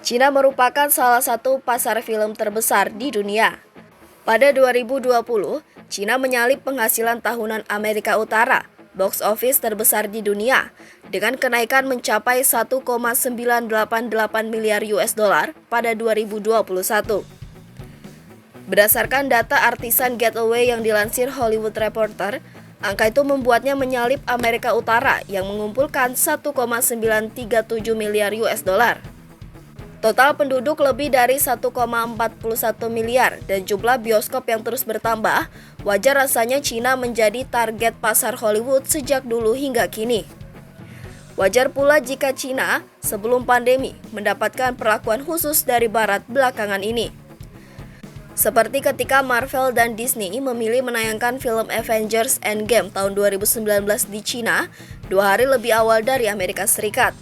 Cina merupakan salah satu pasar film terbesar di dunia. Pada 2020, Cina menyalip penghasilan tahunan Amerika Utara, box office terbesar di dunia, dengan kenaikan mencapai 1,988 miliar US dollar pada 2021. Berdasarkan data artisan Getaway yang dilansir Hollywood Reporter, angka itu membuatnya menyalip Amerika Utara yang mengumpulkan 1,937 miliar US dollar. Total penduduk lebih dari 1,41 miliar dan jumlah bioskop yang terus bertambah, wajar rasanya Cina menjadi target pasar Hollywood sejak dulu hingga kini. Wajar pula jika Cina sebelum pandemi mendapatkan perlakuan khusus dari Barat belakangan ini. Seperti ketika Marvel dan Disney memilih menayangkan film Avengers Endgame tahun 2019 di Cina 2 hari lebih awal dari Amerika Serikat.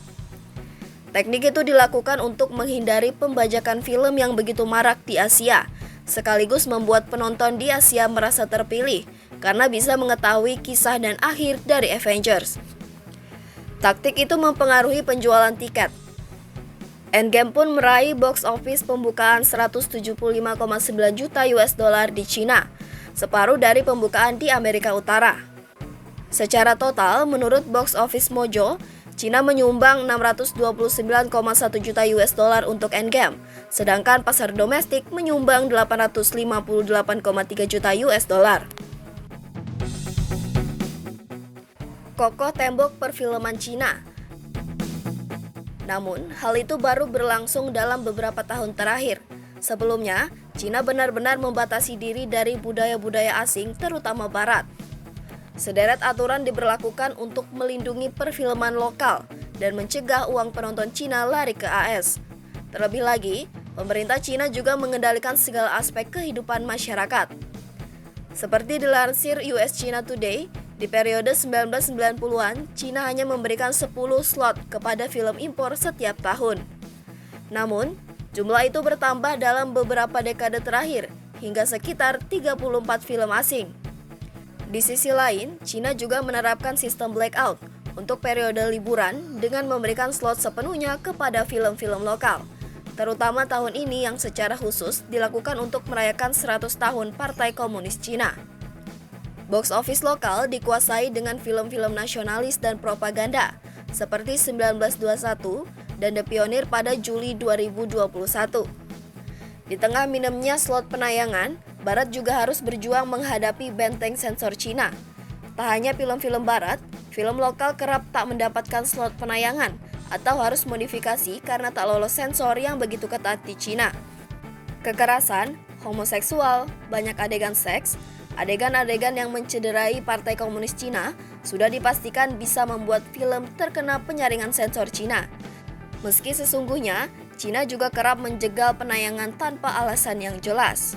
Teknik itu dilakukan untuk menghindari pembajakan film yang begitu marak di Asia, sekaligus membuat penonton di Asia merasa terpilih karena bisa mengetahui kisah dan akhir dari Avengers. Taktik itu mempengaruhi penjualan tiket. Endgame pun meraih box office pembukaan 175,9 juta US dollar di Cina, separuh dari pembukaan di Amerika Utara. Secara total, menurut Box Office Mojo, Cina menyumbang 629,1 juta US dollar untuk Endgame, sedangkan pasar domestik menyumbang 858,3 juta US dollar. Kokoh tembok perfilman Cina. Namun, hal itu baru berlangsung dalam beberapa tahun terakhir. Sebelumnya, Cina benar-benar membatasi diri dari budaya-budaya asing, terutama Barat. Sederet aturan diberlakukan untuk melindungi perfilman lokal dan mencegah uang penonton Cina lari ke AS. Terlebih lagi, pemerintah Cina juga mengendalikan segala aspek kehidupan masyarakat. Seperti dilansir US China Today, di periode 1990-an, Cina hanya memberikan 10 slot kepada film impor setiap tahun. Namun, jumlah itu bertambah dalam beberapa dekade terakhir, hingga sekitar 34 film asing. Di sisi lain, Cina juga menerapkan sistem blackout untuk periode liburan dengan memberikan slot sepenuhnya kepada film-film lokal, terutama tahun ini yang secara khusus dilakukan untuk merayakan 100 tahun Partai Komunis Cina. Box office lokal dikuasai dengan film-film nasionalis dan propaganda, seperti 1921 dan The Pioneer pada Juli 2021. Di tengah minimnya slot penayangan, Barat juga harus berjuang menghadapi benteng sensor Cina. Tak hanya film-film Barat, film lokal kerap tak mendapatkan slot penayangan atau harus modifikasi karena tak lolos sensor yang begitu ketat di Cina. Kekerasan, homoseksual, banyak adegan seks, adegan-adegan yang mencederai Partai Komunis Cina sudah dipastikan bisa membuat film terkena penyaringan sensor Cina. Meski sesungguhnya, Cina juga kerap menjegal penayangan tanpa alasan yang jelas.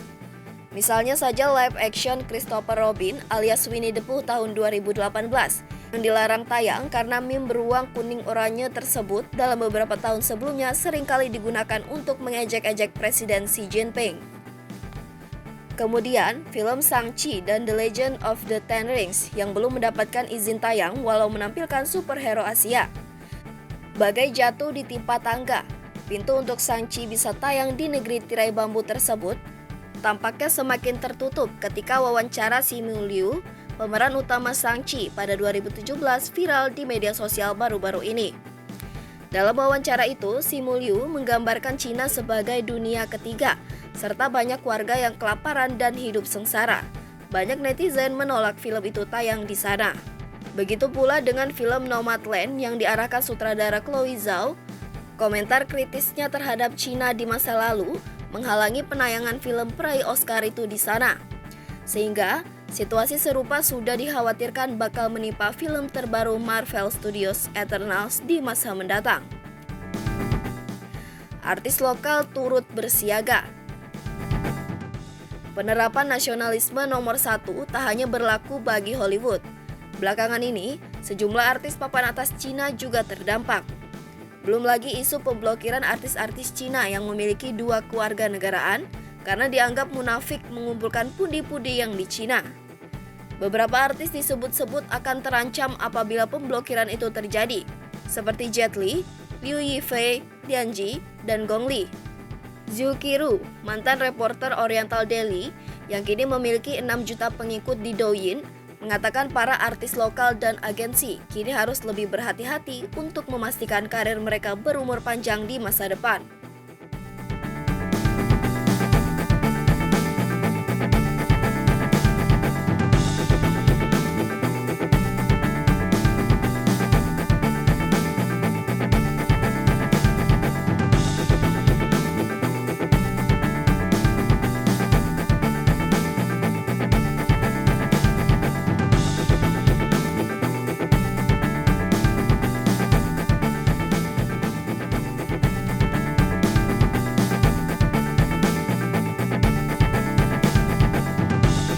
Misalnya saja live action Christopher Robin alias Winnie the Pooh tahun 2018 yang dilarang tayang karena meme beruang kuning oranye tersebut dalam beberapa tahun sebelumnya seringkali digunakan untuk mengejek-ejek Presiden Xi Jinping. Kemudian, film Shang-Chi dan The Legend of the Ten Rings yang belum mendapatkan izin tayang walau menampilkan superhero Asia. Bagai jatuh di timpa tangga, pintu untuk Shang-Chi bisa tayang di negeri tirai bambu tersebut tampaknya semakin tertutup ketika wawancara Simu Liu, pemeran utama Shang-Chi pada 2017 viral di media sosial baru-baru ini. Dalam wawancara itu, Simu Liu menggambarkan Cina sebagai dunia ketiga, serta banyak warga yang kelaparan dan hidup sengsara. Banyak netizen menolak film itu tayang di sana. Begitu pula dengan film Nomadland yang diarahkan sutradara Chloe Zhao. Komentar kritisnya terhadap Cina di masa lalu menghalangi penayangan film peraih Oscar itu di sana. Sehingga, situasi serupa sudah dikhawatirkan bakal menimpa film terbaru Marvel Studios Eternals di masa mendatang. Artis lokal turut bersiaga. Penerapan nasionalisme nomor 1 tak hanya berlaku bagi Hollywood. Belakangan ini, sejumlah artis papan atas Cina juga terdampak. Belum lagi isu pemblokiran artis-artis Cina yang memiliki 2 kewarganegaraan karena dianggap munafik mengumpulkan pundi-pundi yang di Cina. Beberapa artis disebut-sebut akan terancam apabila pemblokiran itu terjadi, seperti Jet Li, Liu Yifei, Lian Ji, dan Gong Li. Zhu Qiru, mantan reporter Oriental Daily yang kini memiliki 6 juta pengikut di Douyin, mengatakan para artis lokal dan agensi kini harus lebih berhati-hati untuk memastikan karir mereka berumur panjang di masa depan.